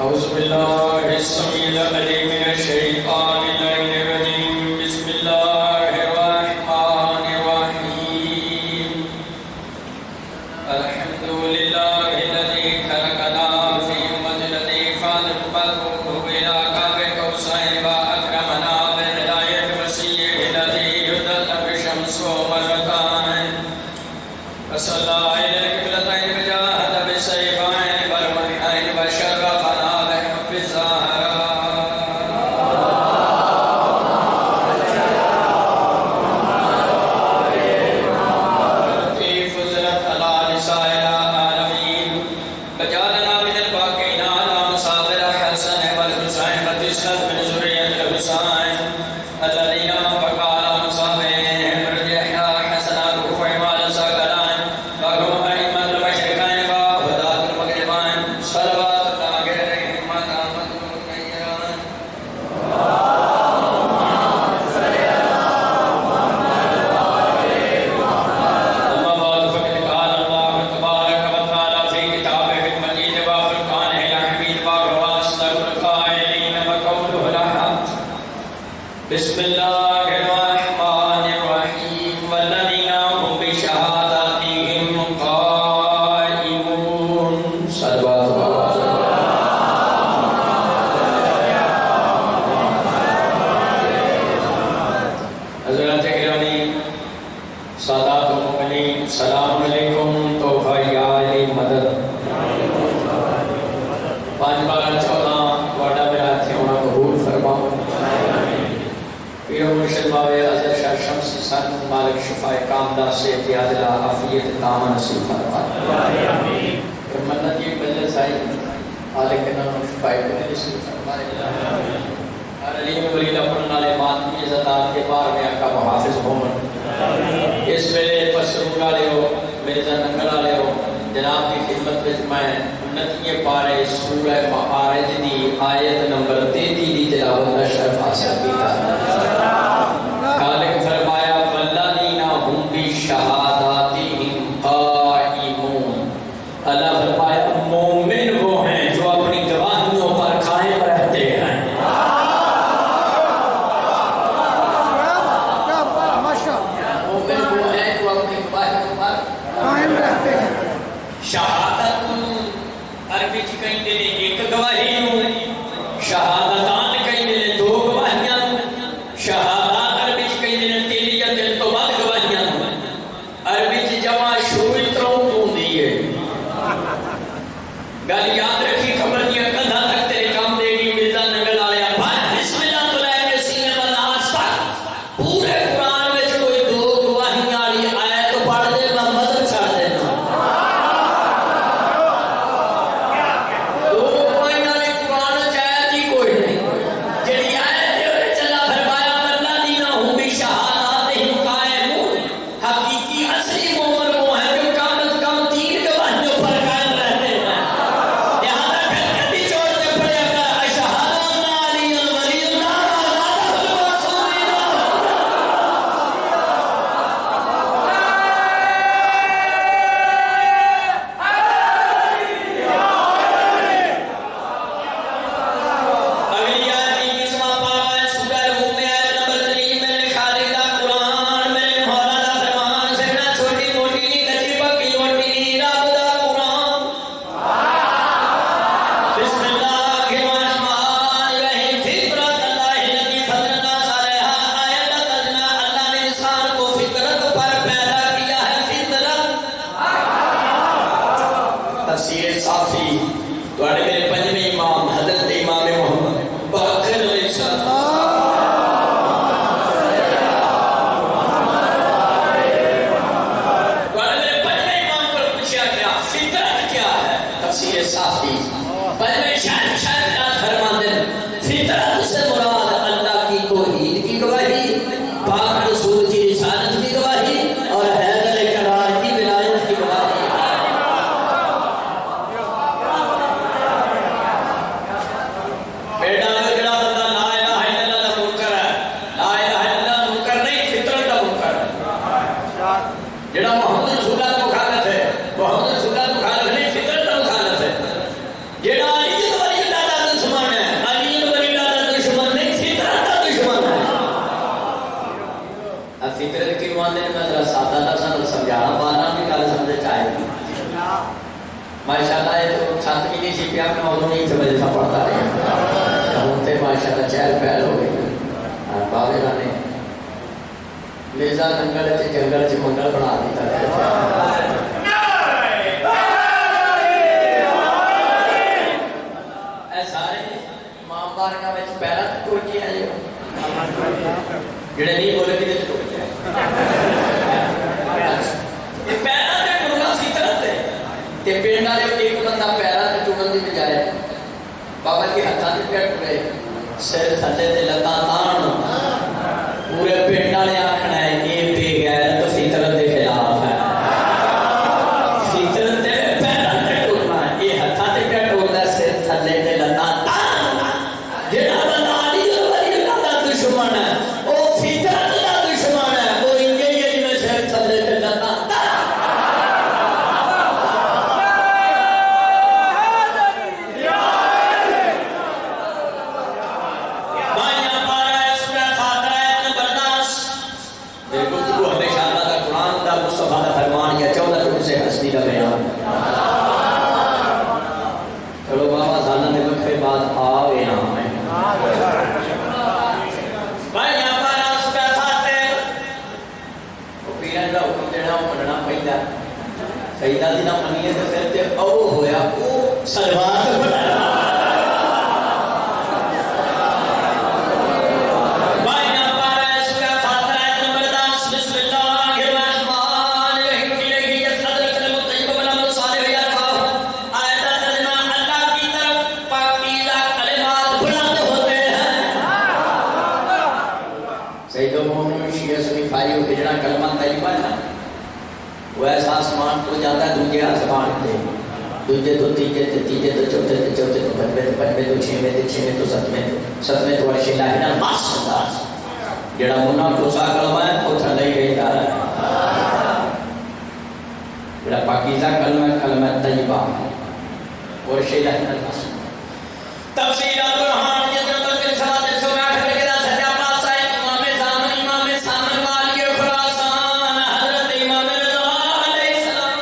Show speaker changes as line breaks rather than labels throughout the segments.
أعوذ بالله السميع العليم من الشيطان الرجيم بسم الله الرحمن الرحيم الحمد لله الذي خلقنا في مجلد فاضل إلى قاب قوسين وأكرمنا بهداية المسيح الذي يضل بالشمس ومرتان فصلى إلى القبلتين وجاهد بالسيفين والرمحين وشرفنا بحب الزهراء التي فضلت على نساء العالمين وجعلنا من الباقين على مصابر الحسن والحسين وتسلت من ذرية الحسين الذين بقى على مصابرهم رجحنا حسناته وعمال ساكنين وهم أئمة المشرقين وهداة المغربين صلوات الله عليهم ما دامت متغيرين أما بعد فقد قال الله تبارك وتعالى في كتابه المجيد وفرقانه الحميد وأصدق القائلين وقوله الحق بسم الله الرحمن الرحيم والذين هم بشهاداتهم قائمون صلوات الله حضرات گرامی سادات المؤمنین السلام علیکم توفہ یا علی مدد 5/12/14 واڈا میرا ہاتھی ہونا قبول فرماؤ پیر مرشد بابے حضرت شاہ شمس سن مالک شفاء کامدہ سے عادلہ عافیت تام نصیب فرمائے منت یہ بلد سائی مالک نام شفاء کامدہ نصیب فرمائے علیم ولید اپنا لے ماتمی عزتات کے بار میں آقا محافظ ہومن اس ویلے پسرونگا لے ہو مرزا ننگلہ لے ہو جناب کی خدمت میں میں انتیے پارے سورہ معارج دی آیت نمبر 33 دی تلاوت کا شرف حاصل کیتا خالق فرمایا والذین هم بشہاداتہم قائمون اللہ فرمایا مومن وہ ہیں جو اپنی گواہیوں پر قائم رہتے ہیں مومن وہ ہیں جو اپنی گواہیوں پر قائم رہتے ہیں شہادت عربی چ کہیں دے ایک گواہی شہادتان کہیں دے دو گواہیاں شہادات عربی چ کہیں دے تیری یا دل تو بعد گواہیاں عربی چ جمع شروع تروں ہوندی ہے گل یاد رکھی خبر دیا کندھا تک تیرے کام دے گی مرزا ننگل آیا بسم اللہ تو لے کے سینے پر ناز تک پورے قرآن میں کوئی دو گواہیاں والی آیت پڑھ دے میں مزل چھاڑ دینا تفسیر صافی تواڈے میرے پنجویں امام حضرت امام محمد باقر علیہ السلام صافی پہلے شاید فرماتے ہیں فطرت سے مراد اللہ کی توحید کی گواہی، پاک رسول کی رسالت کی گواہی اور حیدر کرار کی ولایت کی گواہی۔ بیٹا جڑا بندہ لا الہ الا اللہ کا منکر ہے، لا الہ الا اللہ منکر نہیں، فطرت کا منکر ہے۔ جڑا محمد رسول اللہ کا مخالف ہے، محمد رسول اللہ کا مخالف نہیں، فطرت کا مخالف ہے۔ جڑا علی ولی اللہ کا دشمن ہے، علی ولی اللہ کا دشمن نہیں، فطرت کا دشمن ہے۔ اب فطرت کی مانے میں ذرا سادہ لفظاں سمجھانا پانا بھی گل سمجھ آئے گی۔ ماشاءاللہ یہ تو چھت بھی نہیں سی پیا، میں ادوں نہیں تھے وظیفہ پڑھتا رہا، ہوں تے ماشاءاللہ چہل پہل ہو گئی۔ بابے نے لیزا جنگل جنگل چ منگل بنا دیتا ہے۔ پیرا ٹوٹ گیا ہے جڑے نہیں بولے کہ ٹوٹ گیا یہ پیرا تے ٹوٹنا فطرت ہے کہ پنڈ والے ایک بندہ پیرا تے ٹوٹن دی بجائے بابا کے ہاتھاں تے پیر ٹوٹے سر تھلے تے لتاں تان پورے پنڈ والے آکھنا ہے یہ بے غیرت فطرت دے خلاف ہے۔ فطرت تے پیرا تے ٹوٹنا یہ ہاتھاں تے پیر ٹوٹدا سر تھلے تے لتاں جڑا بندہ علی ولی اللہ دا دشمن ہے او فطرت دا دشمن ہے، وہ انجے ہی میں سے تھلے تے لتا بھائیاں پارا اس میں خاطرہ ابن برداس میرے گفتگو ہمیشہ اللہ دا قرآن دا مصطفیٰ دا فرمان یا 14 جمع سے حسنی دا بیان۔ چلو بابا زانا نے بکھے بعد آوے ہاں میں بھائی یہاں پر اس کا ساتھ ہے وہ پیران کا حکم دینا وہ مننا پہلا سیدہ دینا منیے سے پھر تے او ہویا او سلوات بنایا۔ بھائی یہاں پر اس کا ساتھ ہے ابن برداس بسم اللہ الرحمن الرحیم الیہ یصعد الکلم الطیب والعمل الصالح یرفعہ آیت ترجمہ اللہ کی طرف پاکیزہ کلمات بلند ہوتے ہیں۔ سید المومنین شیعہ سنی بھائیوں کے جڑا کلمہ طیبہ ہے نا وہ ایسا آسمان کو جاتا ہے دوجے آسمان تے، دوجے تو تیجے تے تیجے تو چوتھے تے چوتھے تو پنجویں تو پنجویں تو چھویں تے چھویں تو ستویں تو عرش الہی نال ماسدار جڑا منا کوسا کلمہ ہے وہ تھلے ہی رہتا ہے۔ جڑا پاکیزہ کلمہ کلمہ طیبہ عرش الہی نال ماسدار۔ تفسیر القرآن یہ نمبر کے ساتھ 108 لکھ دا سجا پاسا ہے امام سامن والی خراسان حضرت امام رضا علیہ السلام۔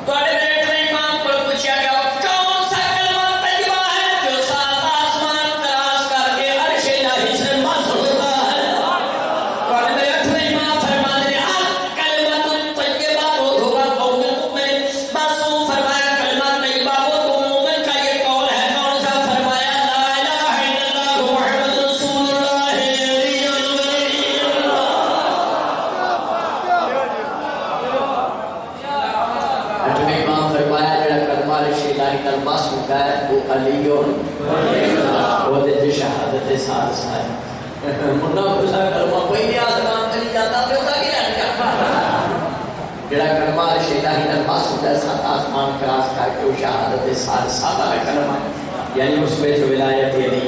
توڑے میرے امام کو پوچھا گیا کون سا کلمہ طیبہ ہے جو سات آسمان تراش کر کے عرش الہی سے مس ہوتا ہے؟ توڑے میرے امام فرماتے ہیں کلمہ طیبہ وہ ہوگا قول مومن معصوم فرمایا کلمہ طیبہ وہ تو مومن کا یہ قول ہے کون سا فرمایا لا الہ الا اللہ محمد رسول اللہ علی ولی اللہ۔ امام فرمایا جڑا کلمہ عرش الہی نال مس ہوتا ہے وہ علی وہ دے شہادت ساتھ ہے۔ منا کوسا کلمہ کوئی بھی آسمان تے نہیں جاتا تے ہوتا کیا جڑا کلمہ عرش الہی نال مس ہوتا ہے سات آسمان کراس کر کے شہادت ساتھ ہے کلمہ یعنی اس میں جو ولایت علی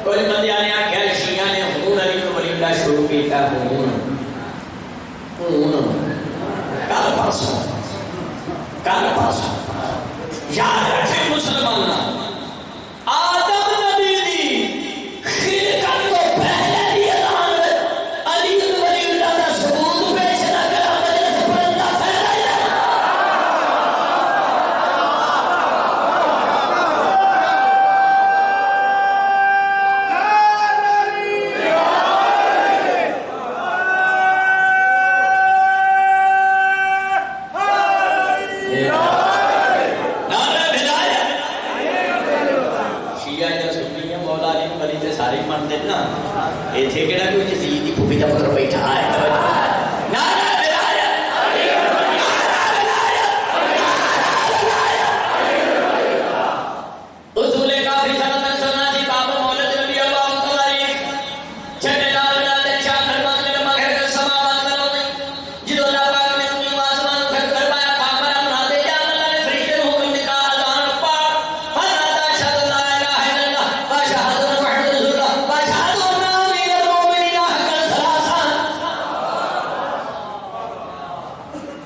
کوئی بندیاں نے آخیا شیعہ نے ہون علی ولی اللہ شروع کیتا ہون کل پرسوں یاد رکھیں مسلمان آدم نبی دی خلقت تو پہلے بھی اعلان علی ولی اللہ دا ثبوت پیش نہ کرا مجلس پرندہ پھیلایا۔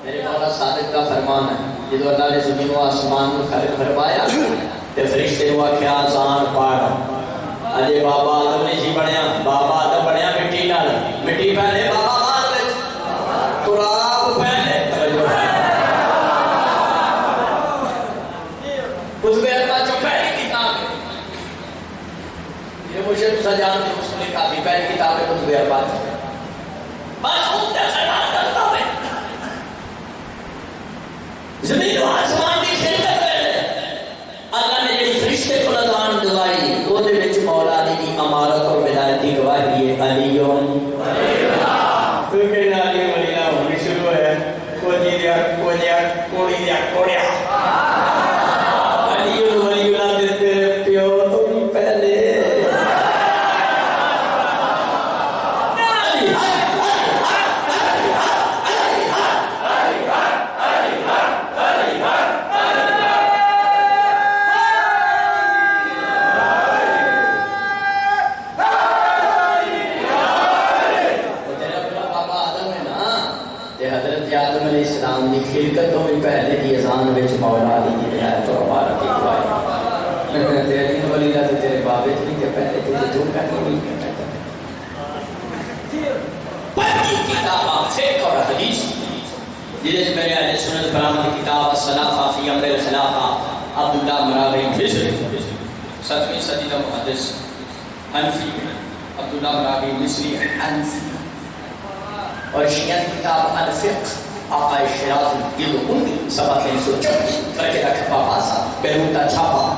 میرے مولا صادق کا فرمان ہے جدو اللہ نے زمین و آسمان کو خلق فرمایا تے فرشتے کو آکھیا آزان پڑھ اجے بابا آدم نے جی بنیا بابا آدم بنیا مٹی نال مٹی پہلے بابا بعد وچ تراب پہلے توجہ ہے کتب اربع جو پہلی کتاب یہ مجھے تو جان کے اس نے کافی پہلی کتاب ہے کتب اربع بس ہوں تے فرمان کرتا ہے زمین و آسمان کی خلقت ہے اللہ نے جڑی فرشتے کو اذان دلائی وہ دے وچ مولا علی دی امارت اور ولایت دی گواہی ہے علی تو کہ علی ولی اللہ ہونے شروع ہے کوڑیا علی ولی اللہ دے تیرے پیو تو بھی پہلے خلقت تو بھی پہلے دی اذان وچ مولا علی دی ولایت اور مبارک کی گواہی تیری ولی اللہ تیرے بابے کی تے پہلے تے تو کرنی نہیں کرتا پہلی کتاب فقہ اور حدیث جس میں اہل سنت کرام کی کتاب الصلاۃ فی امر الخلافہ عبداللہ مراغی مصری 7ویں صدی کا محدث حنفی عبداللہ مراغی مصری حنفی اور شیعہ کتاب الفقہ آقا شیراز دل امی 736 ترکے کا کھپا پاسا بیروتا چھاپا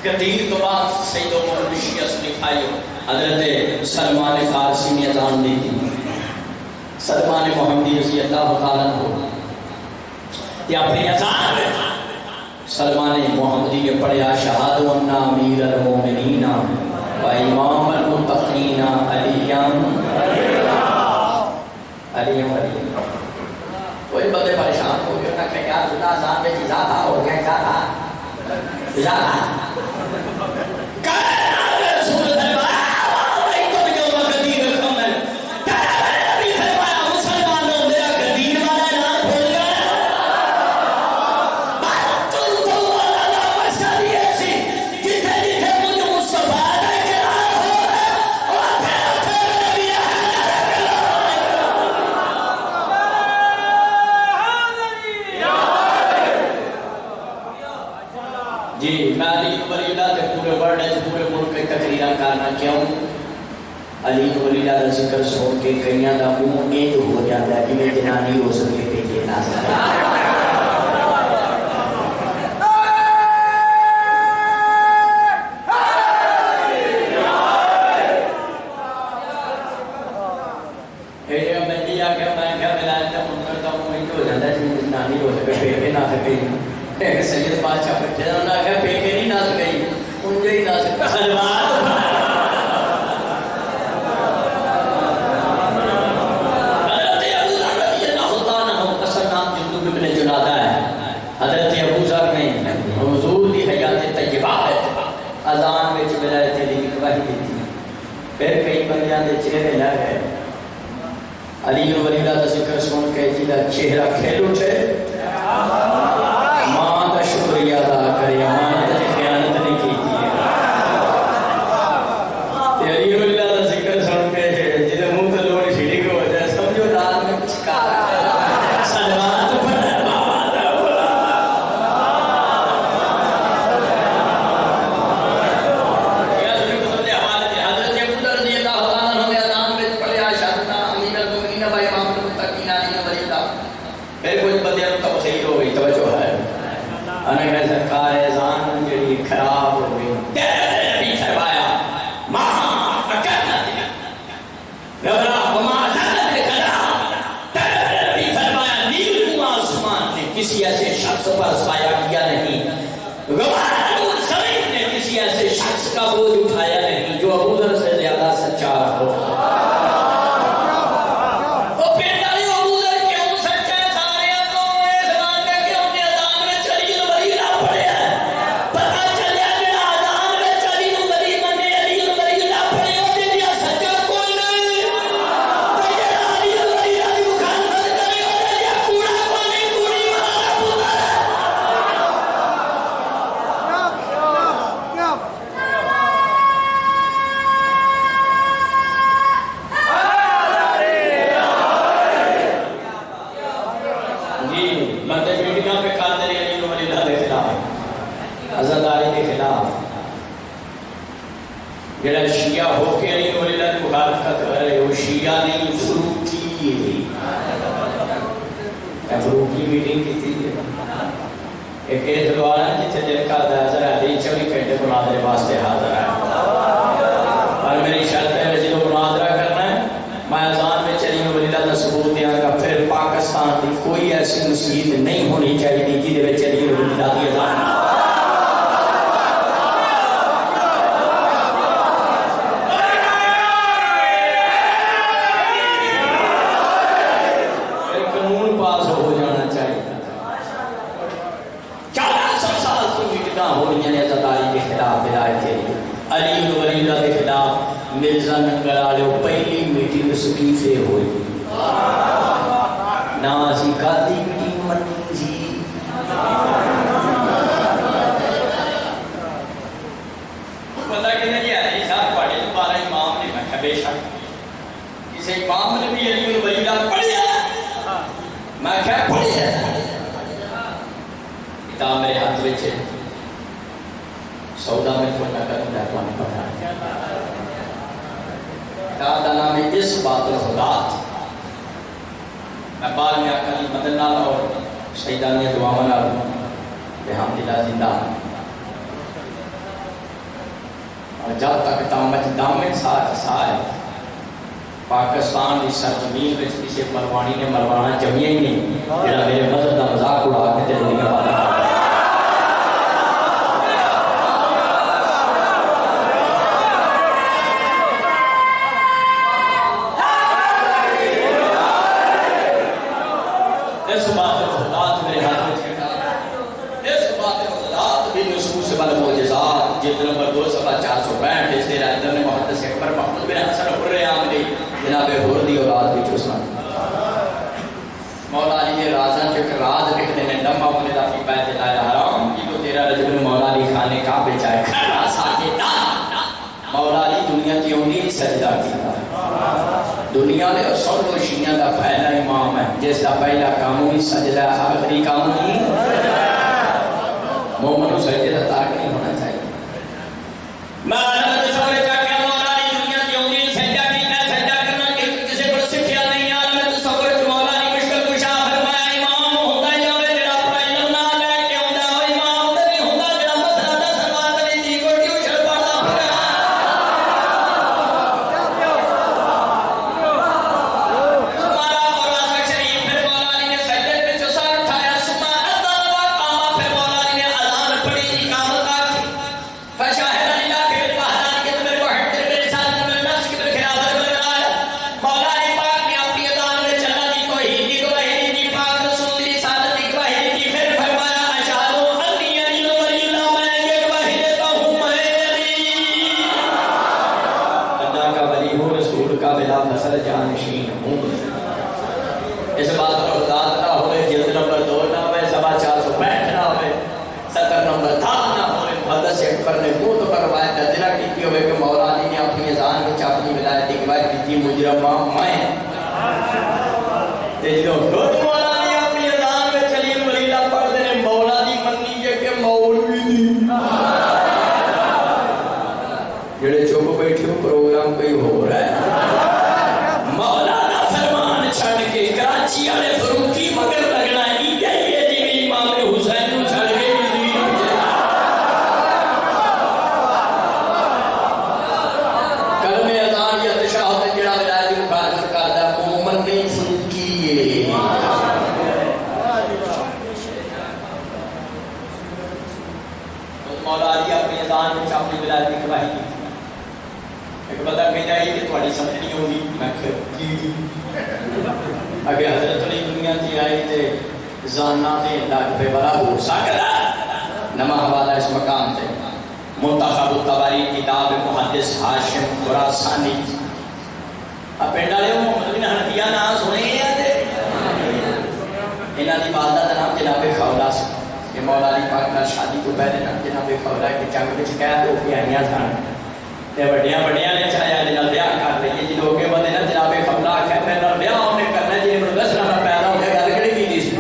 قدیر تو بعد سید عمر شیعہ سے لکھائیو حضرت سلمان فارسی نے اذان دی تھی سلمان محمدی رضی اللہ تعالیٰ عنہ یہ اپنی اذان میں سلمان محمدی نے پڑھا شہاد ان امیر المومنین و امام المتقین علیہم کوئی بندے پریشان ہو گئے انہوں نے کہا یار خدا اذان میں اضافہ ہو گیا کیا تھا اضافہ علی ولی اللہ کا ذکر سن کے کئیاں دا منہ ایک ہو جاتا ہے کہ جنانی ہو سکے پیچھے نہ سکے سید بادشاہ بچے انہوں نے کہا پیکے نہیں نہ سکئی انجھے ہی نہ سکتا سلوات حضرت ابو ذر نے حضور کی حیات طیبہ اذان میں ولایت علی کی گواہی دی تھی پھر کئی بندیاں دے چہرے لگ گئے علی ولی اللہ کا ذکر سن کے جیدا چہرہ کھیل اٹھے ماں کا شکریہ ادا کرے ماں نے خیانت نہیں کی تھی علی ولی اللہ کا ذکر سن کے جیدے منہ تے لوڑ چھڑی کو ہو جائے سمجھو رات میں کچھ کہا سلوات پڑھ کسی ایسے شخص پر سایہ کیا نہیں نے کسی ایسے شخص کا بوجھ اٹھایا نہیں جو ابو ذر سے زیادہ سچا ہو
علی
شیعہ نہیں فروٹی ہے فروٹی میٹنگ کی تھی ایک دوارا جتنے دل کا حضر علی 24 گھنٹے مناظرے واسطے حاضر ہے اور میری شرط ہے جنہوں مناظرہ کرنا ہے میں اذان میں چلی ولیلہ کا ثبوت دیا گا پھر پاکستان کی کوئی ایسی مسجد نہیں ہونی چاہیے جی دے چلی ولیلہ کی اذان مرزا ننگل آلے پہلی میٹنگ سکیفے ہوئی نازی قادی میٹنگ منی جی پتہ کہ نہیں علی صاحب پڑھے دوبارہ امام نے میں کہا بے شک کسی امام نے بھی علی ولیلہ پڑھیا میں کہا پڑھیا کتاب میرے ہاتھ وچ سودا میں چھوٹا کروں گا تو نہیں پڑھا کتاب کا نام ہے اس بات الخدات میں بار میں آقا مدن نال اور سیدانی دعاون نال الحمدللہ زندہ اور جب تک دامت دامن ساتھ سائے پاکستان کی سرزمین میں کسی مروانی نے مروانا جمعی ہی نہیں جڑا میرے مذہب کا مذاق اڑا کے تے دنیا والا جلد نمبر 2/465 اس دیر اندر نے محدث اکبر محمود بن حسن حر عاملی جناب حردی اولاد بھی چوسنا مولا علی نے رازاں چکر راز لکھتے ہیں لمحہ مولدہ فی بیت اللہ الحرام کی تو 13 رجب نے مولا علی خانے کعبے چاہے کھڑا ساجدہ مولا علی دنیا کی امید سجدہ کیا دنیا نے اور سن لو شیعہ کا پہلا امام ہے جس کا پہلا قانونی سجدہ آخری قانونی مومن و سجدہ تاک نہیں ہونا چاہیے میں علامت سوڑے کا کہ مولا علی دنیا کی امید سجدہ کی میں سجدہ کرنا کہ کسی کو سکھیا نہیں علامت سوڑے کو مولا علی مشکل کشا فرمایا امام ہوتا جاوے جڑا اپنا علم نہ لے کے ہوتا ہو امام تو نہیں ہوتا جڑا مسئلہ دا سلوات نہیں دی کو ٹیوشن پڑھتا پھرا ہمارا قرآن شریف پھر مولا علی نے سجدے میں جو سر اٹھایا سما اذان و اقامہ پھر مولا علی نے اذان پڑھی اقامت آکھی فشاہد جانشین ہوں اس بات پر خدات نہ ہوئے جلد نمبر 2 نہ ہوئے 465 نہ ہوئے 70 نمبر 7 نہ ہوئے محدث اکبر نے منہ تو پر روایت درجہ کی ہوئے کہ مولا علی نے اپنی اذان میں اپنی ولایت کی گواہی دی مجرمہ میں جو خود مولا علی اپنی اذان میں چلی ولیلہ پڑھ دے مولا دی منی کہ مولوی دی جڑے چپ بیٹھے پروگرام کوئی ہو رہا ہے مولانا فرمان چھڑ کے کراچی والے فروٹی مگر لگنا ہی چاہیے جی امام حسین نو چھڑ کے کلمہ اذان یا تشہد جڑا ولایت دی مخالفت کردا مومن نہیں فروٹی ہے مولا علی اپنی اذان میں اپنی ولایت کی گواہی دی ایک بندہ کہتا ہے کہ تھوڑی سمجھ نہیں ہوگی میں کی اگر حضرت علی دنیا کی آئی تھے زاننا تھے لاکھ پہ بڑا ہو سکتا نمہ حوالہ اس مقام سے منتخب التباری کتاب محدث حاشم خراسانی اب پینڈا لے محمد بن حنفیہ نام سنے ہیں تھے انہاں دی والدہ کا نام جناب خولہ سے یہ مولا علی پاک نال شادی تو پہلے نام جناب خولہ کے جنگ وچ قید ہو کے آئیاں سن تے بڑیاں بڑیاں نے چاہیا جناب بیاہ کر لئیے جی لوگ کے بندے نا جناب خولہ ہے میں نال بیاہ ہونے کرنا جی میں دسنا میں پیدا ہو گیا گل کڑی کی سی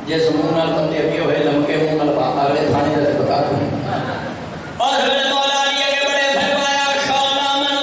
جس منہ نال بندے اگے ہوئے لمکے منہ نال اگلے تھانے تے بتا دوں اور حضرت مولا علی کے بڑے فرمایا خولہ من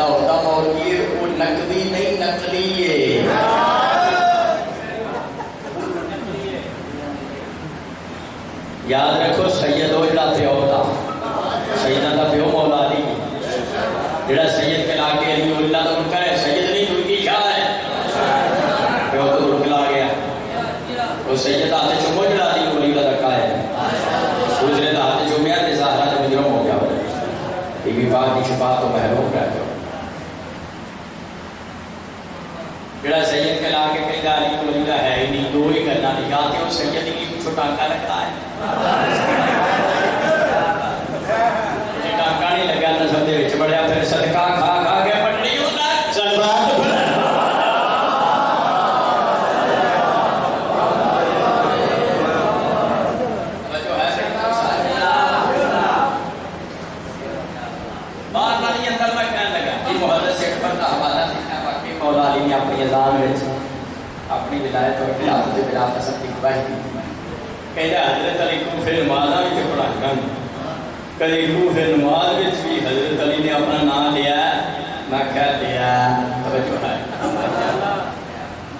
لاہور دا مولوی ہے وہ نقدی نہیں نقلی ہے. یاد رکھو سید ہو جڑا پیو دا سیدہ دا پیو مولا علی جڑا سید کے لاگے علی اللہ دا منکر ہے سید نہیں ترکی شاہ ہے پیو تو رکلا گیا وہ سید آتے چمو جڑا علی ولی کا دکا ہے دوسرے دا آتے چمیا تے زہرا تے مجرم ہو گیا بی بی پاک کی شفاعت تو محروم رہ گیا جڑا سید کے لاگے کہیں گا علی ولی کا ہے ہی نہیں دو ہی کرنا نہیں آتے ہو سید کی چھوٹانکا رکھا ہے ٹانکا نہیں لگا نسل دے وچ بڑھیا پھر صدقہ کھا کھا کے پٹڑی ہوتا ہے سلوات پڑھا جو ہے بار والی اندر میں کہنے لگا کہ محدث اکبر کا حوالہ دیکھنا باقی مولا علی نے اپنی اذان وچ اپنی ولایت اور خلافت بلافاصل کی گواہی دی کہتا حضرت علی کو پھر نمازاں وچ پڑھانا کدی روح نماز وچ بھی حضرت علی نے اپنا نام لیا میں کہہ لیا توجہ ہے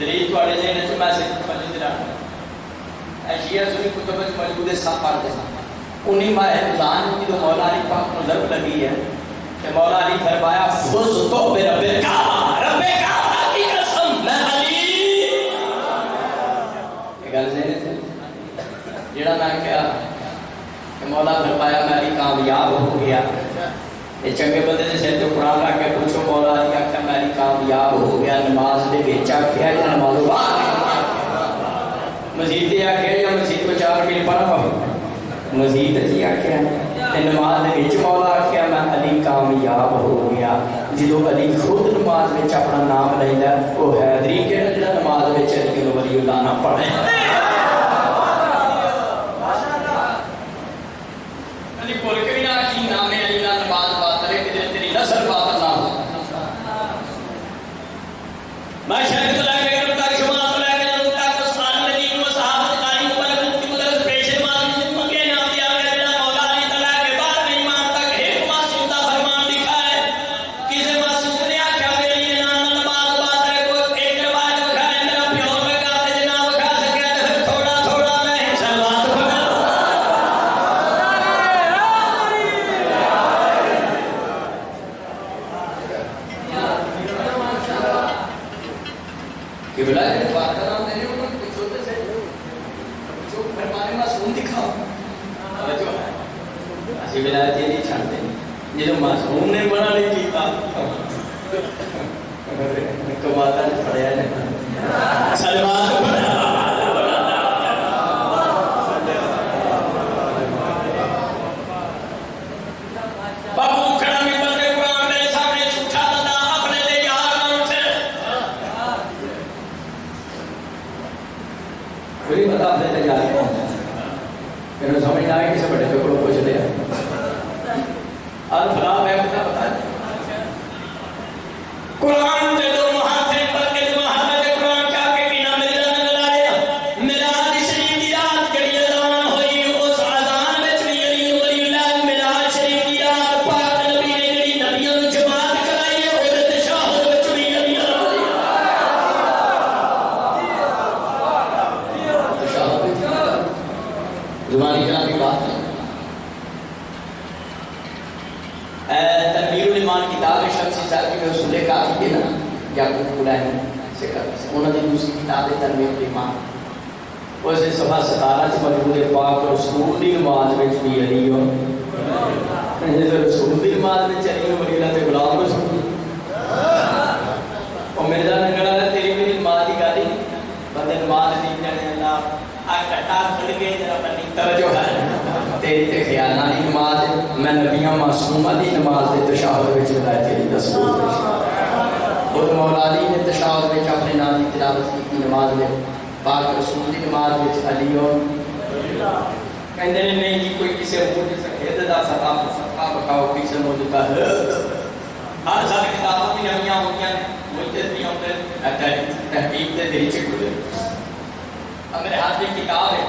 دلیل تواڈے ذہن وچ میں صرف مسجد رہا اشیاء سنی کتب وچ موجود ہے سب پڑھتے ہیں انہی ماہ رمضان میں جو مولا علی پاک کو ضرب لگی ہے کہ مولا علی فرمایا فز تو برب کعبہ کی قسم میں علی یہ گل ذہن وچ جڑا میں کہا کہ مولا فرمایا میں علی کامیاب ہو گیا یہ چنگے بندے سے سر تو قرآن رکھ کے پوچھو مولا علی آخیا میں علی کامیاب ہو گیا نماز دے وچ آخیا یا نماز مزید یہ آخیا یا مزید کو 4 میل پڑھا پاؤ مزید جی آخیا نماز دے وچ مولا آخیا میں علی کامیاب ہو گیا جدو علی خود نماز وچ اپنا نام لیندا وہ حیدری کہ جڑا نماز وچ علی ولی اللہ نہ پڑھے بول کے بھی نہ کی نام علی نہ نماز بات کرے کہ تیری نسل بات نہ ہو میں شہر کو لے کے گرفتار شمال کو لے کے جنوں تک اسلام الدین و صحابت قاری مبارک مفتی مدرس پیش نماز منگے نام دیا گیا جنا مولا علی تعالیٰ کے بعد امام تک ایک معصوم دا فرمان لکھا ہے کسی معصوم نے آخیا میری نے نام نماز بات کرے کوئی ایک روایت بکھائے میرا پیور میں کہتے جنا بکھا سکے تو پھر تھوڑا تھوڑا میں سلوات پڑھا کہ ولایت کی بات کرنا نہیں ہو کوئی چھوٹے سے جو فرمانے معصوم دکھاؤ توجہ ہے اسی ولایت یہ نہیں چھاڑتے جدو معصوم نے بنا نہیں کیتا کماتا نے پڑھیا نہیں سلوات پڑھا بابو کھڑا میں بندے قرآن میرے سامنے جھوٹا بندہ اپنے لے یار نہ اٹھے کوئی بتا اپنے لے جا رہے ہیں پھر سمجھ نہ آئے کسی بڑے جو کو پوچھ دیا الفلاح میں کتا بتا قرآن دے دو محافظ پر کے دو محافظ قرآن چاہ کے پینا میرے رنگ لائے میلاد شریف کی رات جڑی اذان ہوئی اس اذان میں چلی علی ولی اللہ میلاد شریف کی رات پاک نبی نے جڑی نبیوں نے جماعت کرائی ہے وہ تشہد میں چلی علی زبانی کلام کی بات ہے تنویر الایمان کتاب شمسی صاحب کی اصول کافی ہے نا یعقوب کلانی سے کرتے انہوں نے دوسری کتاب ہے تنویر الایمان ویسے صفحہ 17 سے موجود ہے پاک رسول دی نماز وچ بھی علی ہو رسول دی نماز وچ علی ہو ولی اللہ تے غلام رسول اور مرزا نے کہا تیری میری نماز دی گالی بندے نماز نہیں جانے اللہ کٹا کھل گئے ذرا بنی توجہ ہے تیری تے خیال نہ نماز میں نبیوں معصومہ دی نماز دے تشہد وچ لائے تیری دستور اور مولا علی نے تشہد وچ اپنے نام دی تلاوت کی نماز میں پاک رسول دی نماز وچ علی اور کہندے نے نہیں جی کوئی کسی موجود سے دا فتح بکاؤ کسی موجود کا ہر سال کتابوں کی نمیاں ہوتی ہیں مجھتے بھی ہوتے تحقیق دے دل چکو دے اب میرے ہاتھ میں کتاب ہے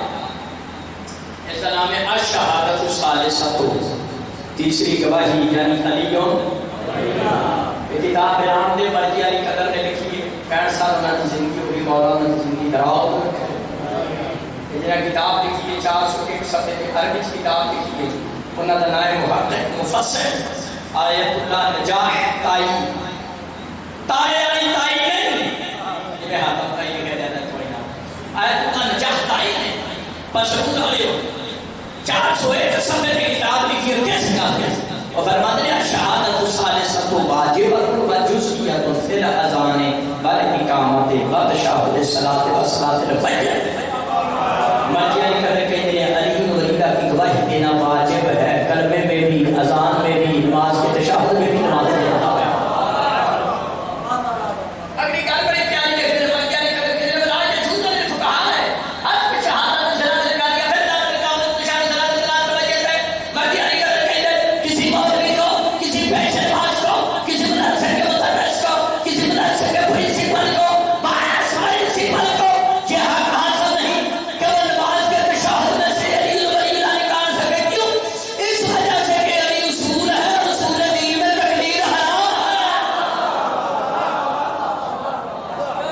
اس کا نام ہے الشہادت الثالثۃ تیسری گواہی یعنی علی کتاب بیان دے مرضی علی قدر نے لکھی ہے 65 سال انہوں نے زندگی ہوئی مولانا نے زندگی دراؤ جنہاں کتاب لکھی ہے 401 صفحے کے عربی کتاب لکھی ہے انہوں نے نائے محقق مفسر آیت اللہ نجاح تائی تائی نہیں یہ ہاتھوں کا یہ کہہ جاتا ہے کوئی نام آیت اللہ نجاح تائی نہیں بس رکھو ہو 401 صفحے کی کتاب لکھی ہے کیسے کہا اور فرماتے ہیں شہادت ثالثۃ واجبۃ و جزئیۃ فی الاذان والاقامۃ وتشہد الصلاۃ والصلاۃ الفجر مرجع کر کے علی ولیلہ کی گواہی دینا واجب ہے کلمے میں بھی اذان میں بھی نماز کے تشہد میں بھی نماز دینا ہے اگلی گل بڑی پیاری ہے پھر مرجع کر کے راج جھوٹ نے فقہا ہے ہر شہادت صلاۃ کا دیا پھر اقامت تشہد صلاۃ الفجر مرجع کر کے کسی مولوی کو کسی پیشے باز کو کسی مدرسے کے مدرس کو کسی مدرسے کے پرنسپل کو باعث پرنسپل کو یہ حق حاصل نہیں کہ وہ نماز کے تشہد میں سے علی ولی اللہ نکال سکے کیوں اس وجہ سے کہ علی اصول ہے اصول دین میں تقریر حرام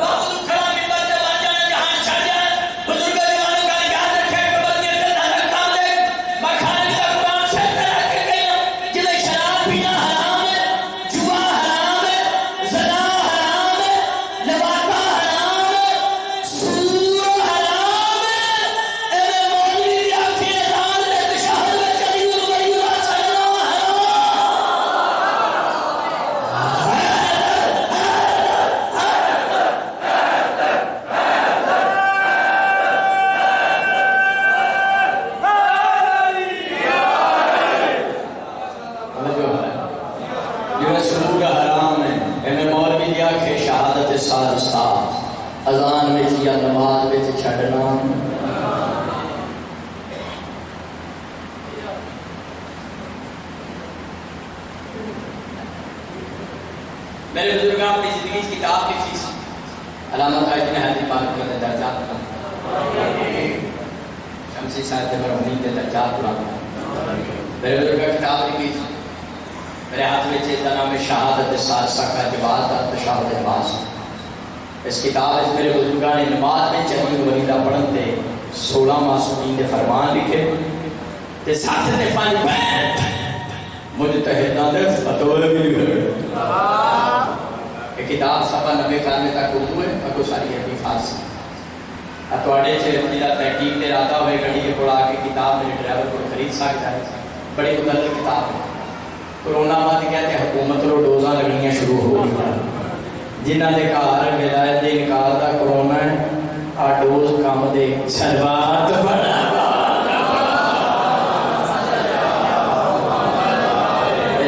بابو کھڑا ممبر سے آ جائے جہاں چھڑ جائے بزرگ جوانوں کا یاد رکھے پابندی کا دھیان کام دے مکھانے کا قرآن سے کرا کے گئی جنہیں شراب پینا حرام ہے جوا حرام ہے زنا حرام ہے لواطہ حرام ہے سور حرام ہے اے مولوی دی آنکھیں اذان میں تشہد میں چلی ولی اللہ چلنا حرام یہ سور حرام ہے اے مولوی دی آنکھیں شہادت ثالثہ اذان میں یا نماز میں چھڑنا میرے بزرگاں اپنی زندگی کی کتاب لکھی سی علامہ قائد نے حدیث پاک کے درجات شمسی صاحب مرحومی کے درجات میرے بزرگاں کتاب لکھی سی میرے ہاتھ میں چیتا نام شہادت ثالثہ کا جواز اور تشہد نماز اس کتاب اس میرے بزرگاں نے نماز میں چلی ولیدہ پڑھن تے 16 معصومین نے فرمان لکھے تے ساتھ نے 5 بیت مجتہداں دے فتوے بھی لکھے یہ کتاب صفحہ 90 91 تک اردو ہے اگو ساری عربی فارسی اتواڑے چھ رمضی دا تحقیق دے راتا ہوئے گھڑی کے کوڑا کے کتاب میرے ڈرائیور کو خرید سکتا ہے بڑی مدلل کتاب ہے کرونا بعد کہتے ہیں حکومت رو ڈوزاں لگنیاں شروع ہو گئی جنہ دے کار ولایت دے انکار دا کرونا ہے آ ڈوز کام دے سلوات پڑھا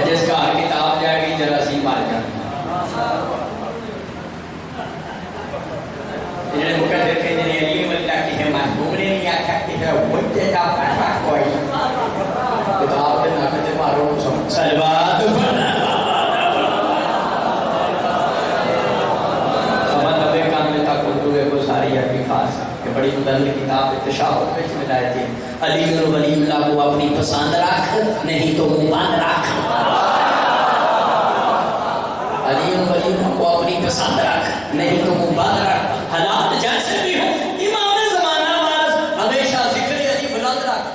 جس کا کتاب جائے گی جراثیم مار جائے جنہیں مقدر کے جنہیں علی ولی کی ہے محبوب نے نہیں آکھا کہ ہے مجھے دا پڑھا کوئی کتاب کے ناکتے مارو سلوات پڑھا سمجھ نبے کاملے تک اردو ہے کو ساری عربی فارسی کہ بڑی مدلل کتاب تشہد میں ولایت ہے علی ولی اللہ کو اپنی پسند رکھ نہیں تو منہ بند رکھ علی ولی اللہ کو اپنی پسند رکھ نہیں تو منہ بند رکھ حالات جیسے بھی ہوں امام زمانہ وارث ہمیشہ ذکر علی بلند رکھ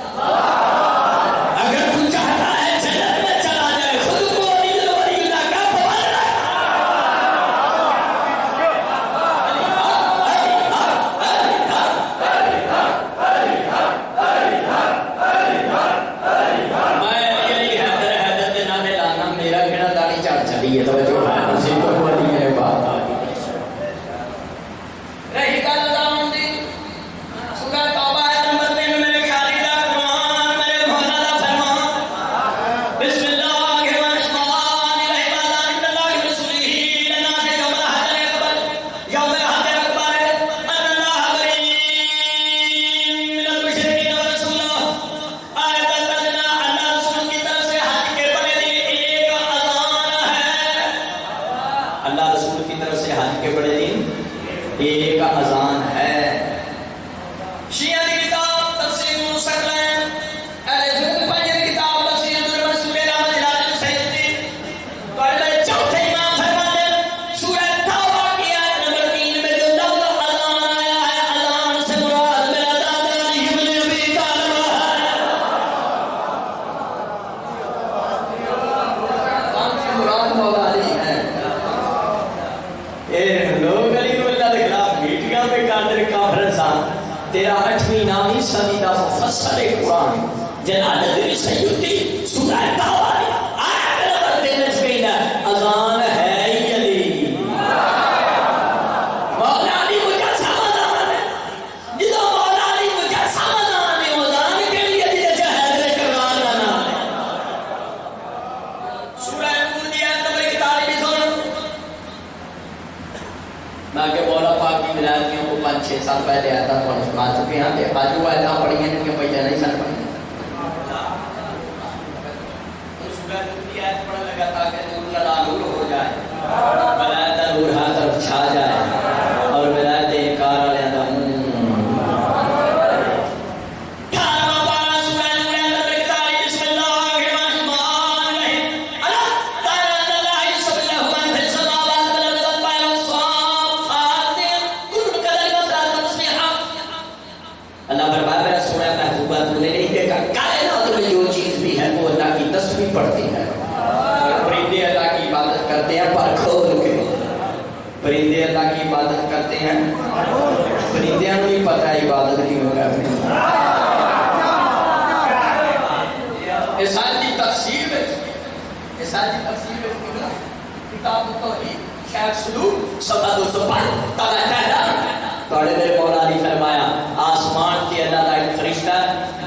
اگر تو چاہتا ہے جنت میں چلا جائے خود کو علی ولی اللہ کا پابند رکھ میں علی حیدر کے نام لانا میرا کہنا داڑھی چڑھ چلی ہے توجہ ہے اسی کو ولی ہے بات آ گئی رہی گل اذان دی سورہ توبہ ہے نمبر 3 میرے خالق دا قرآن میرے مولا دا فرمان بسم اللہ الرحمن الرحیم ان اللہ رسولہ للناس یوم الحج الاکبر یوم الحج الاکبر ان اللہ بریم من المشرکین ورسولہ آیت البدنا اللہ رسول کی طرف سے حج کے بڑے دن ایک اذان ہے اللہ رسول کی طرف سے حج کے بڑے دن ایک اذان ہے شیعہ کی کتاب تفسیر مسکلین اہل سنت پنجر کتاب تفسیر درمن سورہ رحمت العالمین سیدی پڑھ لے چوتھے امام فرماتے 15 صدی دا مفسر قرآن جلال الدین سیوطی سورہ توبہ آیت نمبر 3 وچ کہندا اذان ہے ہی علی مولا علی مجسم اذان ہے جدو مولا علی مجسم اذان ہے اذان کے لیے جدے حیدر کرار دا نام ہے سورہ نور دی آیت نمبر 41 سن میں کہ مولا پاک کی ولایتوں کو 5-6 سال پہلے آتا تو سنا چکے ہیں کہ آج وہ آیتاں پڑھی ہیں کہ پہلے نہیں سن پڑھی سورہ نور کی آیت پڑھنے لگا تاکہ نور لڑا نور ہو جائے ولایت نور ہر طرف چھا جائے اور ولایت انکار والے دا پڑھتی ہے پرندے اللہ کی عبادت کرتے ہیں پر کھول کے پرندے اللہ کی عبادت کرتے ہیں پرندے کو نہیں پتہ عبادت کیوں کرتے ہیں اس آیت کی تفسیر کتاب التوحید شیخ صدوق صفحہ 205 توڑے میرے مولا نے فرمایا آسمان کے اللہ کا ایک فرشتہ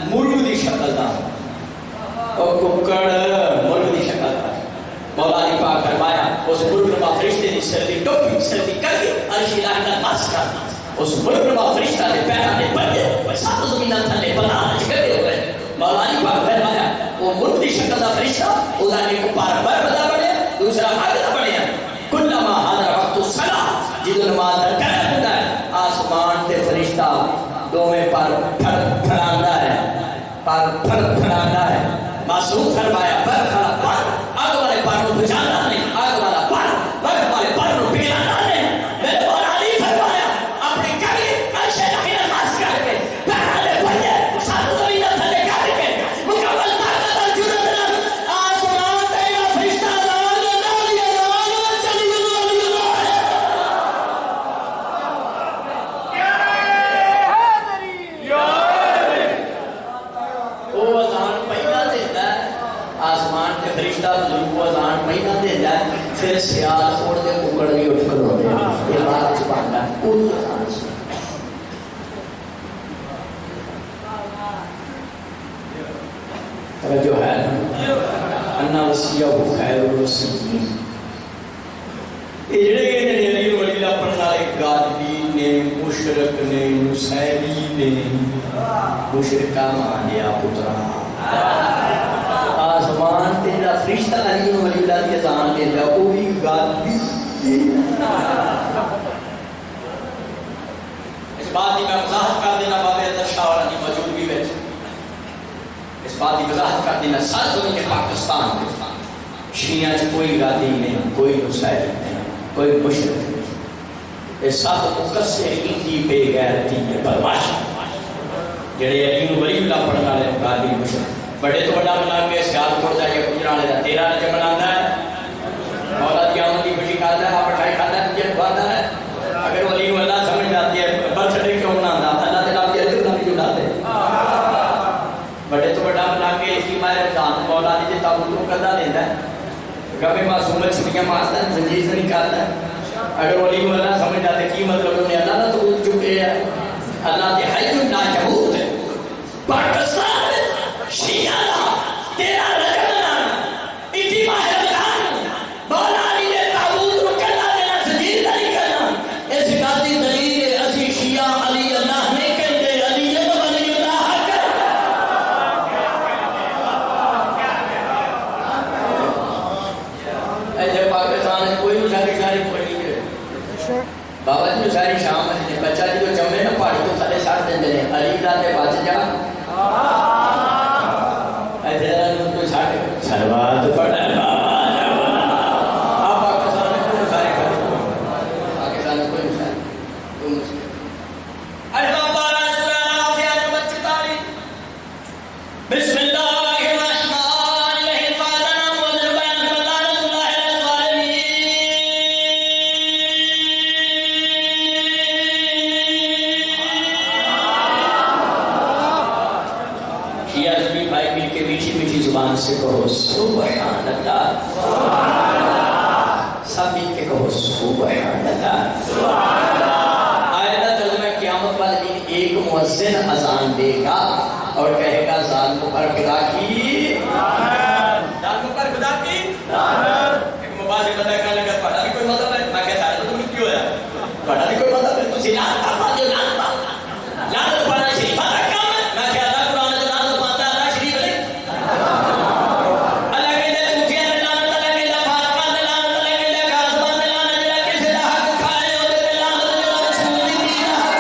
مرغ دی شکل دا اور ککڑ مرغ دی شکل دا مولا نے پاک فرمایا اس مرغ نما فرشتے دی سر دی ٹوپی سر دی کر کے عرش الہی کا ماس کرنا اس مرغ نما فرشتہ نے پیرا نے بڑے سات زمینہ تھلے بنا چکے ہوئے مولا نے پاک فرمایا وہ مرغ دی شکل دا فرشتہ اودا نے کو پار بر بدا بڑے دوسرا حاضر بڑے کلما حاضر وقت الصلاۃ جدو نماز دا ٹائم ہوتا ہے آسمان تے فرشتہ دوویں پر پھڑاندا ہے پر پھڑاندا ہے معصوم فرمایا پر کھڑا پر آگ والے پر کو بچانا نہیں آگ والا پر وقت والے پر کو پگلانا نہیں میرے مولا علی فرمایا اپنی کبھی عرش الہی نماز کر کے پہلے بھجے ساتھ زمینہ تھلے کر کے مکمل طاقت اور جرأت آسمان تے فرشتہ آسمان کے فرشتہ بزرگ کو اذان پہلا دے جائے پھر سیال چھوڑ دے ککڑ بھی اٹھ کر ہوتے ہیں یہ بات چھپانا ہے پوری اذان سے توجہ ہے انا وسیعہ خیر الوسیعین یہ جڑے کہ علی ولی اللہ پڑھنے والے غادری نے مشرک نے نصیری نے مشرکہ مانیا پترا آسمان تیرا فرشتہ علی ولی اللہ کی اذان دیتا ہے وہ بھی غادری اس بات کی میں وضاحت کر دینا بابے حضرت شاہ والا کی موجودگی میں اس بات کی وضاحت کر دینا سر زمین پاکستان میں شیعہ چ کوئی غادری نہیں کوئی نصیری نہیں کوئی مشرک نہیں یہ سب مقصرین کی بے غیرتی ہے بدمعاشی جڑے علی ولی اللہ پڑھنے والے غادری مشرک بڑے تو بڑا منا کے سیال چھوڑ جائے گجرانے دا تیرا رج مناتا ہے مولا دی آمد کی خوشی کھاتا ہے آپ مٹھائی کھاتا ہے تجھے کھواتا ہے اگر ولی کو اللہ سمجھ جاتی ہے برتھ ڈے کیوں مناتا اللہ کے نام کی عزت نہ کیوں لاتے بڑے تو بڑا منا کے اس کی مائر رمضان مولا دی تابوت کو قضا دیتا ہے کبھی معصوم چھٹیاں مارتا ہے زنجیر سے نکالتا ہے اگر ولی کو اللہ سمجھ جاتے کی مطلب انہیں اللہ نہ تو چکے ہے اللہ کے حی لا یموت پاکستان شیعہ تیرا رجمنا اتباع رمضان مولا علی نے تابوت کو کرنا دینا زنجیر نہیں کرنا اس قاضی دلیل اسی شیعہ علی اللہ نے کہتے علی ولی اللہ کر ایسے پاکستان میں کوئی مشاہدی کوئی نہیں ہے بابا جی مشاہدی شام ہے بچہ جی کو جمعے نہ پاڑی تو تھلے ساٹھ دیں دے علی اللہ نے بچ جا سلوات پڑھنا آپ پاکستان میں کوئی سارے کرتے پاکستان میں کوئی مسائل کوئی مسئلہ احباب بارہ سورہ نافیہ نمبر 44 بسم اللہ کہو سبحان اللہ۔ آیت کا ترجمہ قیامت والے دن ایک مؤذن اذان دے گا اور کہے گا ظالموں پر خدا کی ظالموں پر خدا کی ایک مبارک بندہ کہنے لگا پڑھا بھی کوئی مطلب ہے؟ میں کہتا ہے تم کیوں ہے پڑھا بھی کوئی مطلب ہے؟ تسی لعنت پڑھا جو لعنت پڑھنا شریفہ کا کام ہے؟ میں کہتا ہے قرآن جو لعنت پڑھتا ہے اللہ شریف نہیں۔ اللہ کے دے جھوٹیاں دے لعنت، اللہ کے دے فاسقاں دے لعنت، اللہ کے دے غاصباں دے لعنت، جڑا کسے دا حق کھائے او دے لعنت، جڑا رسول دی دین دا حق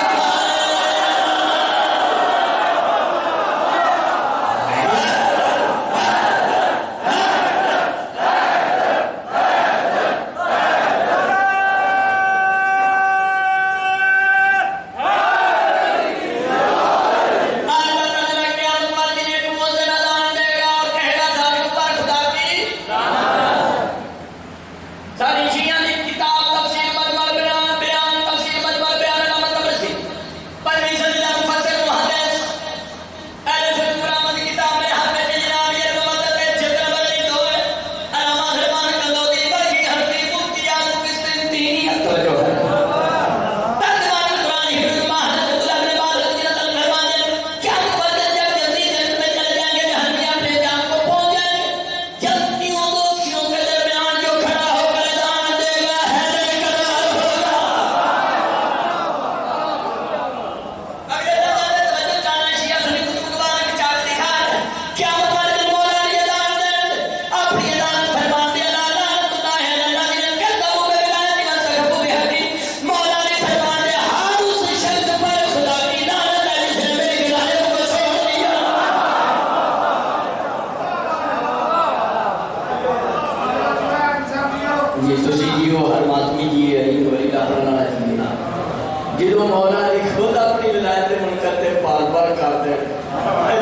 جدو مولا علی خود اپنی ولایت منکر تے بار بار کرتے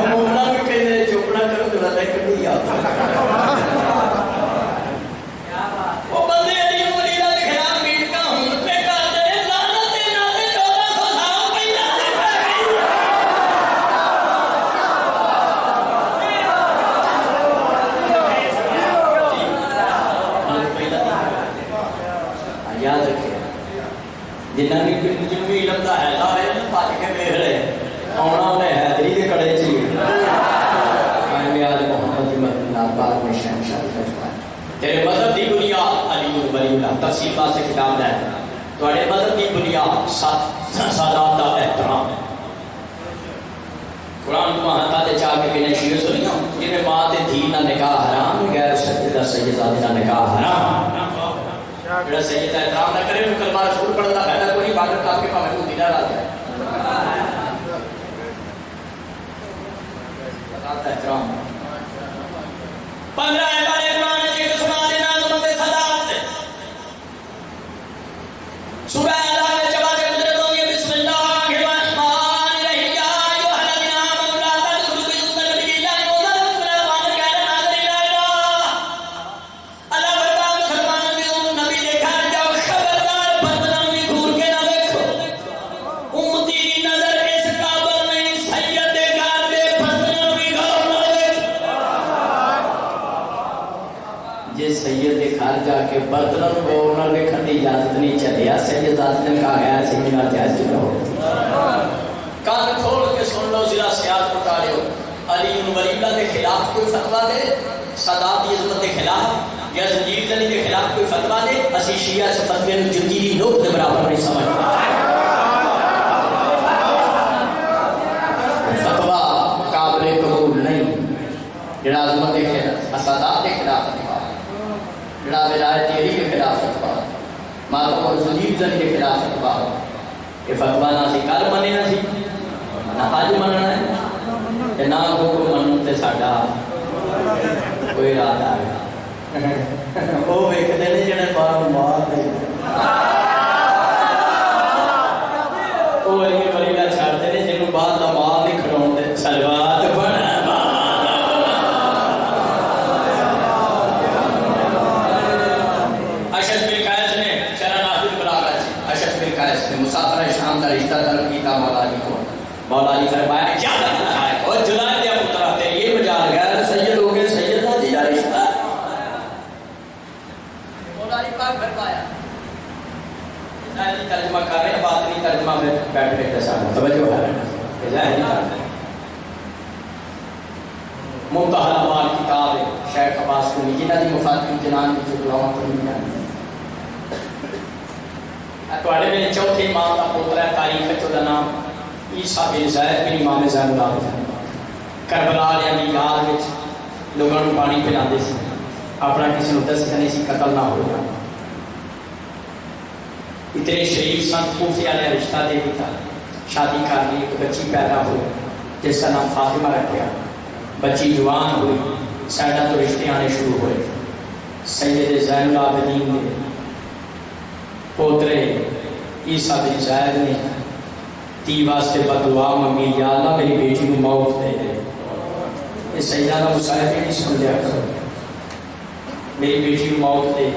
مولا بھی کہتے چپنا کرو تو رہتا ہے کبھی یاد وہ بندے علی مریدہ کے خلاف میٹ کا ہون پہ کرتے ہیں لعنت نالے 1400 سال پہلا یاد رکھے جنہاں بھی جنوی علم دا ہے لا علم پاک کے بیڑے آنا انہیں حیدری کے کڑے چیئے قائم آل محمد مدینہ بعد میں شہنشاہ تجوان تیرے مذہب دی بنیاد علی بن ولی اللہ تفصیل بات سے کتاب ہے تیرے مذہب دی بنیاد سادات دا احترام قرآن کو وہاں تے چاہ کے کنے شیعہ سنیوں جنہیں ماں تے دھی نہ نکاح حرام غیر سجدہ سیدہ نہ نکاح حرام جڑا سید احترام نہ کرے انہوں کلمہ رسول پڑھتا فائدہ کوئی عبادت آپ کے پاوے کو دینا رہا ہے بتاتا احترام 15 اعتبار قرآن جی کو سنا دینا زمت صدات سے سورہ اللہ میں جب آجے قدرتوں یہ بسم اللہ الرحمن الرحیم یا ایوہ الذین آمنوا لا تدخلوا بسم النبی لا یوزن من الرحمن غیر ناظر الہ اللہ فرماتا مسلمانوں بھی نبی دیکھا جاؤ خبردار بدنم بھی گھور کے نہ دیکھو امتی کی نظر اس قابل نہیں سید گھر دے بدنم بھی گھر نہ دیکھو جے سید گھر جا کے بدنم گھور نہ دیکھن دی اجازت نہیں چلیا سید ذات نے کہا گیا سید نہ جائز کرو کان کھول کے سن لو ذرا سیاست پکارو علی بن ولی اللہ کے خلاف کوئی فتویٰ دے سادات کی عظمت کے خلاف یا زنجیر زنی کے خلاف کوئی فتویٰ دے اسی شیعہ سے فتوے میں جنجیری لوگ دے برابر نہیں سمجھتا فتویٰ قابل قبول نہیں جڑا عظمت کے خلاف سادات کے خلاف فتویٰ جڑا ولایت علی کے خلاف فتویٰ ماتم اور زنجیر زنی کے خلاف فتویٰ یہ فتویٰ نہ سی کل منے نہ سی نہ آج مننا ہے کہ نہ کو منتے ساڈا کوئی ارادہ ہے وہ ویکھدے نے جڑے باہر مار دے وہ علی ولی اللہ چھڑدے نے جنوں بعد دا مال نہیں کھڑاوندے صلوات پڑھ اشعث بن قیس نے شرح ناظر بلاغت اشعث بن قیس نے مسافر شام کا رشتہ طلب کیتا مولا علی کو مولا علی فرمایا کیا کرنا ہے اور جلائے دیا پترا تیری یہ مجال غیر سید ہو گئے سید نہ دیا رشتہ مولا علی پاک فرمایا کی ترجمہ کر رہے ہیں، باطنی ترجمہ میں بیٹھ کے دسانا توجہ ہے ظاہری ترجمہ منتہی الامال کتاب ہے شیخ عباس کو جنہ دی مفاتیح جنان کی جو دعاواں پڑھی جاتی تواڈے میرے چوتھے امام کا پوترا ہے تاریخ چودہ نام عیسیٰ بن زید بن امام زین العابدین کربلا والے دی یاد وچ لوگوں کو پانی پلاندے سی اپنا کسی نوں دسیا نہیں سی قتل نہ ہو جائے اتنے شریف سن کوفے والے رشتہ دے دیتا شادی کر لی ایک بچی پیدا ہوئی جس کا نام فاطمہ رکھا بچی جوان ہوئی سائڈا تو رشتے آنے شروع ہوئے سید زین العابدین نے پوترے عیسیٰ بن زید نے تی واسطے بدعا منگی یا اللہ میری بیٹی کو موت دے دے یہ سیدہ کا مصاحبہ نہیں سن لیا کرو میری بیٹی کو موت دے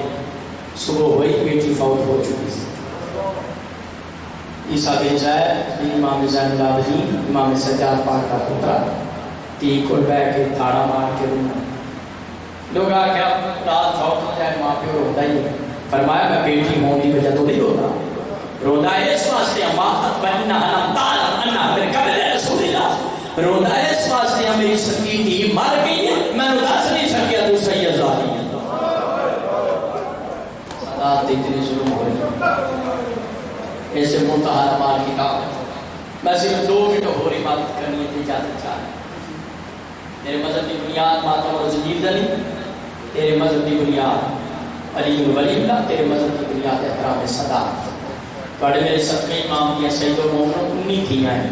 صبح ہوئی بیٹی فوت ہو چکی تھی عیسیٰ بن زید بن امام زین العابدین امام سجاد پاک کا پترا تی کو بیٹھ کے تھاڑا مار کے رونا لوگ آ کے رات فوت ہو جائے ماں پہ روتا ہی فرمایا میں بیٹی ہوں کی وجہ تو نہیں ہوتا رونا ہے اس واسطے اماحت بہنہ ہم تعلم انہ من قبل رسول اللہ رونا ہے اس واسطے میری سکی تھی مر گئی ہے میں نے دس نہیں سکیا تو سید ظاہری ہے صدات اتنی ظلم ہو رہی ایسے منتہی الامال کتاب میں صرف 2 منٹ ہو رہی بات کرنی ہے اجازت چاہے میرے مذہب کی بنیاد ماتم اور زنجیر علی تیرے مذہب کی بنیاد علی ولی اللہ تیرے مذہب کی بنیاد احترام صدات بڑے میرے ستویں امام دیا سید و مومنوں 19 تھیاں ہیں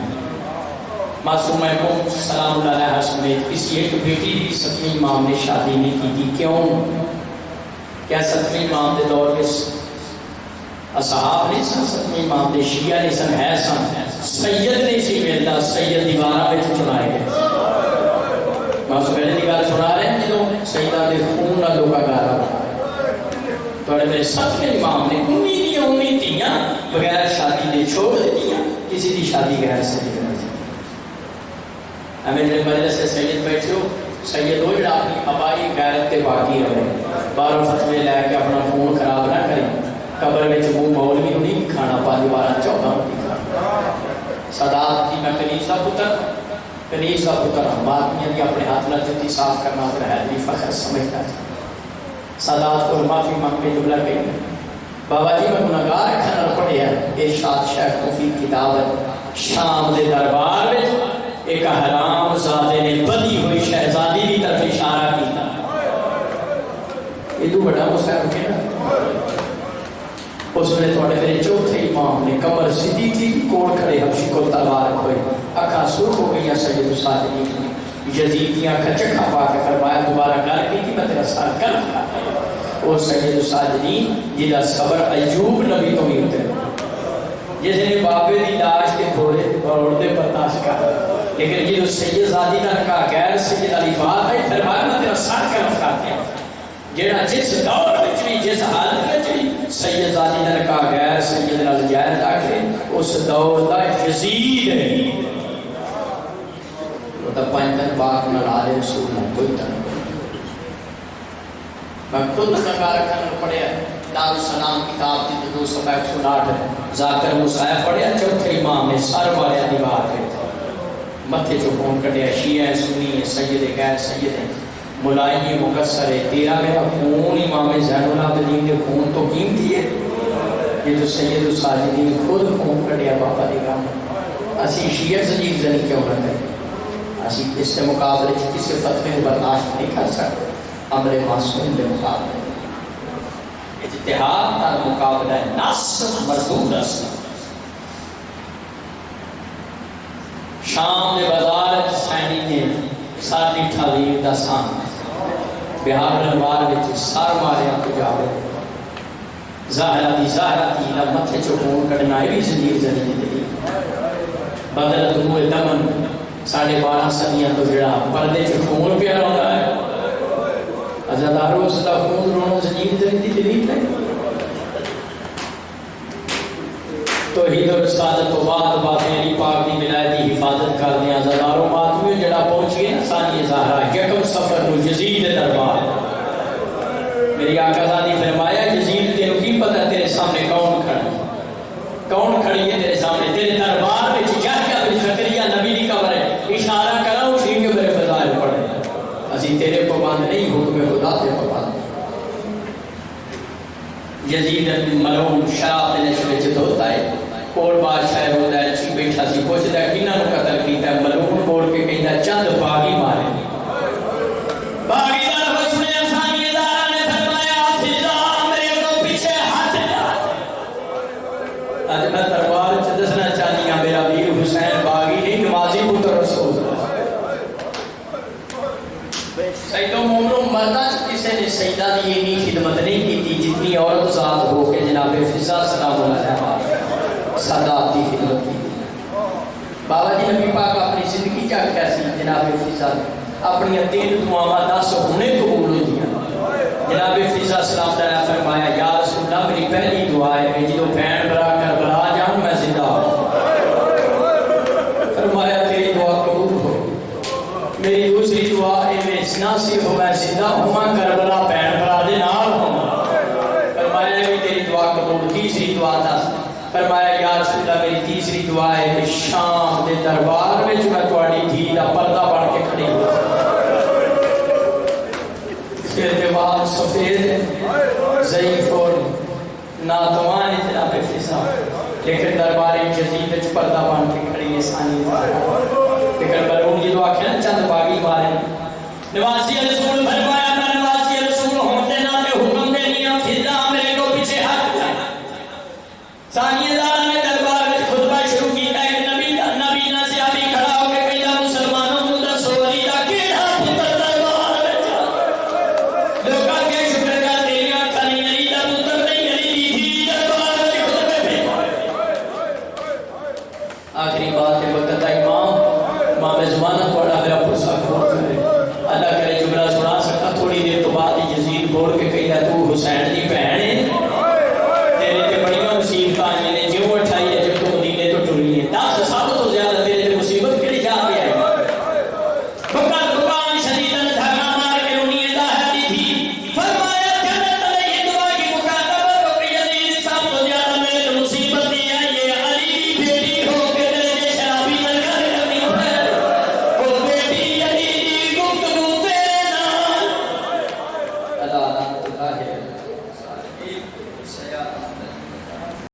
معصومہ قوم سلام اللہ علیہ سمیت کسی ایک بیٹی بھی ستویں امام نے شادی نہیں کی تھی کیوں کیا ستویں امام دے دور کے اصحاب نہیں سن ستویں امام دے شیعہ نہیں سن ہے سن سید نہیں سی ملتا سید دیوارہ میں چنائے گئے معصوم پہلے نگاہ سنا رہے ہیں جدوں سیدہ دے خون نہ لوگا گارا بنا توڑے میرے ستویں امام نے 19 تھیاں بغیر شادی دے چھوڑ دیتی ہیں کسی دی شادی غیر سید کرتی ہمیں جب مجلس سے سید بیٹھے ہو سید ہو جڑا اپنی ابائی غیرت تے باقی رہے باروں فتوے لے کے اپنا خون خراب نہ کریں قبر میں چبو مولوی نہیں کھانا پانی بارہ 14 نہیں کھانا صدات کی میں کنیز کا پتر ہم آدمیاں کی اپنے ہاتھ نہ جتی صاف کرنا پر ہے بھی فخر سمجھتا ہے صدات کو معافی مانگ کے جملہ کہیں بابا جی میں گناہگار کھانا پڑے ہیں ارشاد شیخ مفید کتاب ہے شام دے دربار میں ایک حرام زادے نے بدی ہوئی شہزادی کی طرف اشارہ کیتا یہ تو بڑا مصیب ہے نا اس نے تھوڑے میرے چوتھے امام نے کمر سیدھی تھی کوڑ کھڑے حبشی کو تلوار کھوئے اکھا سرخ ہو گئی سید الساجدین کی یزید کی آنکھا چکھا پا کے فرمایا دوبارہ گھر کی تھی میں تیرا سار کر اور سید الساجدین جدہ صبر ایوب نبی تو بھی ہوتے جس نے بابے دی لاش کے گھوڑے اور اردے برداشت کر لیکن جدو سید زادی نے کہا غیر سید علی بات ہے فرمایا میں تیرا سار کر کرتے ہیں جیڑا جس دور وچ بھی جس حالت وچ بھی سید زادی نے کہا غیر سید نال جائز آکھے اس دور دا یزید ہے وہ تا پنجن پاک نال آلے رسول نہ کوئی تن میں خود نگاہ رکھنا پڑھیا دار السلام کتاب کی 2 صفحہ 108 ذاکر مصاحب پڑھیا چوتھے امام نے سر والے دیوار پہ متھے جو خون کٹیا شیعہ سنی ہے سید غیر سید ہے ملائی مقصر ہے تیرا میرا خون امام زین العابدین کے خون تو قیمتی ہے یہ تو سید الساجدین خود خون کٹیا بابا دی کام اسی شیعہ زنیب زنی کیوں نہ کریں اسی اس سے مقابلے کسی فتوے برداشت نہیں کر سکتے امر معصوم کے مقابلے اتحاد کا مقابلہ ہے نص مردود اصل شام دے بازار سینی نے ساری ٹھاویر دا سان بہار انوار وچ سار ماریا تو جاوے ظاہرہ دی نہ متھے چوں خون کڈنا بھی زنجیر زنی دی بدل دموع دمن 12.5 صدیاں تو جڑا پردے چ خون پیا رہندا ہے عزادارو اس دا خون رونا زنجیر زنی دی دلیل ہے توحید اور رسالت تو بعد علی پاک دی ولایت دی حفاظت کر دیا عزادارو ماتمیوں جڑا پہنچ گئے نا ثانی زہرا یکم سفر نو یزید دربار میری آقا زادی فرمایا یزید تینوں کی پتہ تیرے سامنے کون کھڑا دی اتنی خدمت نہیں کی جتنی عورت ذات ہو کے جناب فضا سلام علیہ سادات کی خدمت کی. بابا جی نبی پاک اپنی زندگی چاہ کیسی جناب فضا اپنی تین دعاواں 10 ہونے قبول ہوئی ہیں. جناب فضا سلام علیہ فرمایا یا رسول اللہ میری پہلی دعا ہے کہ جدو بہن برا کربلا جان میں زندہ ہوں. فرمایا تیری دعا قبول ہو. میری دوسری دعا ہے ناصر ہو میں زندہ ہوں کربلا بہن برا دے نال ہوں. فرمایا کہ تیری دعا قبول. تیسری دعا دس. فرمایا یا رسول اللہ میری تیسری دعا ہے کہ شام دے دربار میں میں تھوڑی دھی دا پردہ بن کے کھڑی ہوں. پھر دیوار سفید ضعیف اور ناتوان جناب فضا لیکن دربار جدید وچ پردہ بن کے کھڑی ہے سانی. لیکن برون یہ دعا کھنا چند باغی مارے نواسی رسول فرمایا میں نواسی رسول ہوتے نہ حکم دے دیا فضا میرے کو پیچھے ہٹ جا. ثانی دار